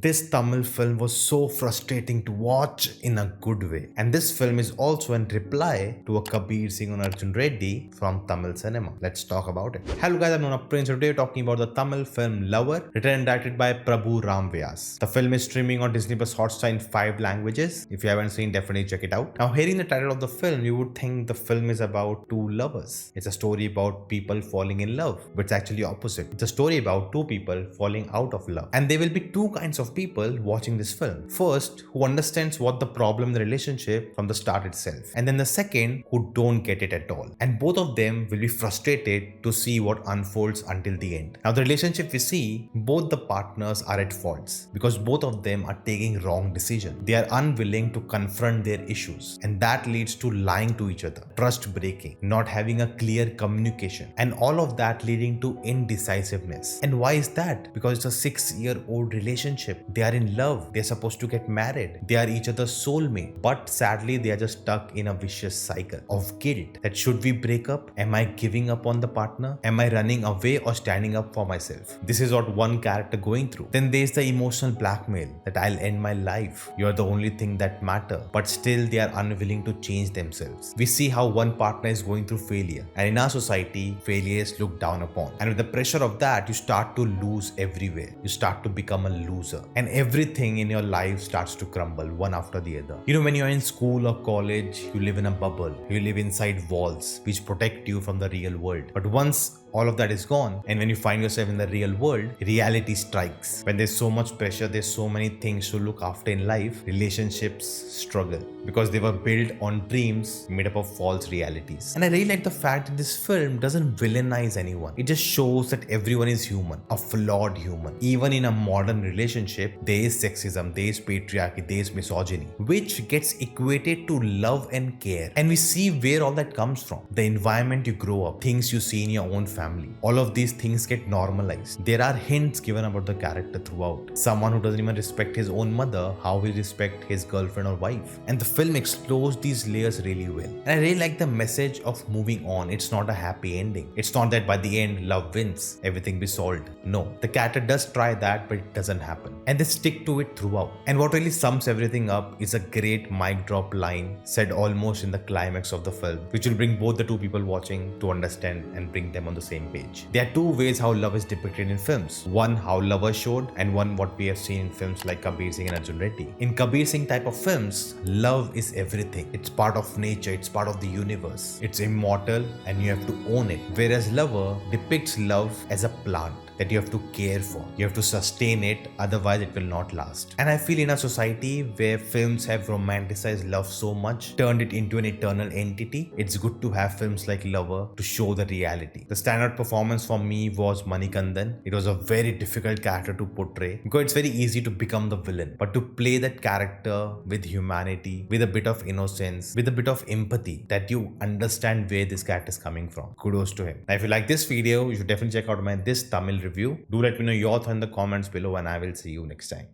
This Tamil film was so frustrating to watch in a good way. And this film is also in reply to a Kabir, Singh and Arjun Reddy from Tamil cinema. Let's talk about it. Hello guys, I'm Nona. Today we're talking about the Tamil film Lover, written and directed by Prabhuram Vyas. The film is streaming on Disney Plus Hotstar in 5 languages. If you haven't seen, definitely check it out. Now, hearing the title of the film, you would think the film is about two lovers. It's a story about people falling in love, but it's actually opposite. It's a story about two people falling out of love. And there will be two kinds of people watching this film. First, who understands what the problem in the relationship from the start itself. And then the second, who don't get it at all. And both of them will be frustrated to see what unfolds until the end. Now, the relationship we see, both the partners are at faults because both of them are taking wrong decisions. They are unwilling to confront their issues. And that leads to lying to each other, trust breaking, not having a clear communication, and all of that leading to indecisiveness. And why is that? Because it's a 6-year-old relationship. They are in love. They're supposed to get married. They are each other's soulmate. But sadly, they are just stuck in a vicious cycle of guilt. That should we break up? Am I giving up on the partner? Am I running away or standing up for myself? This is what one character going through. Then there's the emotional blackmail that I'll end my life. You're the only thing that matter. But still they are unwilling to change themselves. We see how one partner is going through failure. And in our society, failure is looked down upon. And with the pressure of that, you start to lose everywhere. You start to become a loser. And everything in your life starts to crumble one after the other. You know, when you're in school or college, you live in a bubble. You live inside walls which protect you from the real world. But once all of that is gone, and when you find yourself in the real world, reality strikes. When there's so much pressure, there's so many things to look after in life, relationships struggle because they were built on dreams made up of false realities. And I really like the fact that this film doesn't villainize anyone. It just shows that everyone is human, a flawed human. Even in a modern relationship, there is sexism, there is patriarchy, there is misogyny, which gets equated to love and care. And we see where all that comes from. The environment you grow up, things you see in your own family. All of these things get normalized. There are hints given about the character throughout. Someone who doesn't even respect his own mother, how will respect his girlfriend or wife? And the film explores these layers really well. And I really like the message of moving on. It's not a happy ending. It's not that by the end, love wins, everything be solved. No, the character does try that, but it doesn't happen. And they stick to it throughout. And what really sums everything up is a great mic drop line said almost in the climax of the film, which will bring both the two people watching to understand and bring them on the same page. There are two ways how love is depicted in films. One, how love is showed, and one, what we have seen in films like Kabir Singh and Arjun Reddy. In Kabir Singh type of films, love is everything. It's part of nature, it's part of the universe. It's immortal and you have to own it. Whereas Lover depicts love as a plant that you have to care for. You have to sustain it, otherwise it will not last. And I feel in a society where films have romanticized love so much, turned it into an eternal entity, it's good to have films like Lover to show the reality. The standout performance for me was Manikandan. It was a very difficult character to portray because it's very easy to become the villain. But to play that character with humanity, with a bit of innocence, with a bit of empathy, that you understand where this character is coming from. Kudos to him. Now, if you like this video, you should definitely check out this Tamil review. Do let me know your thoughts in the comments below and I will see you next time.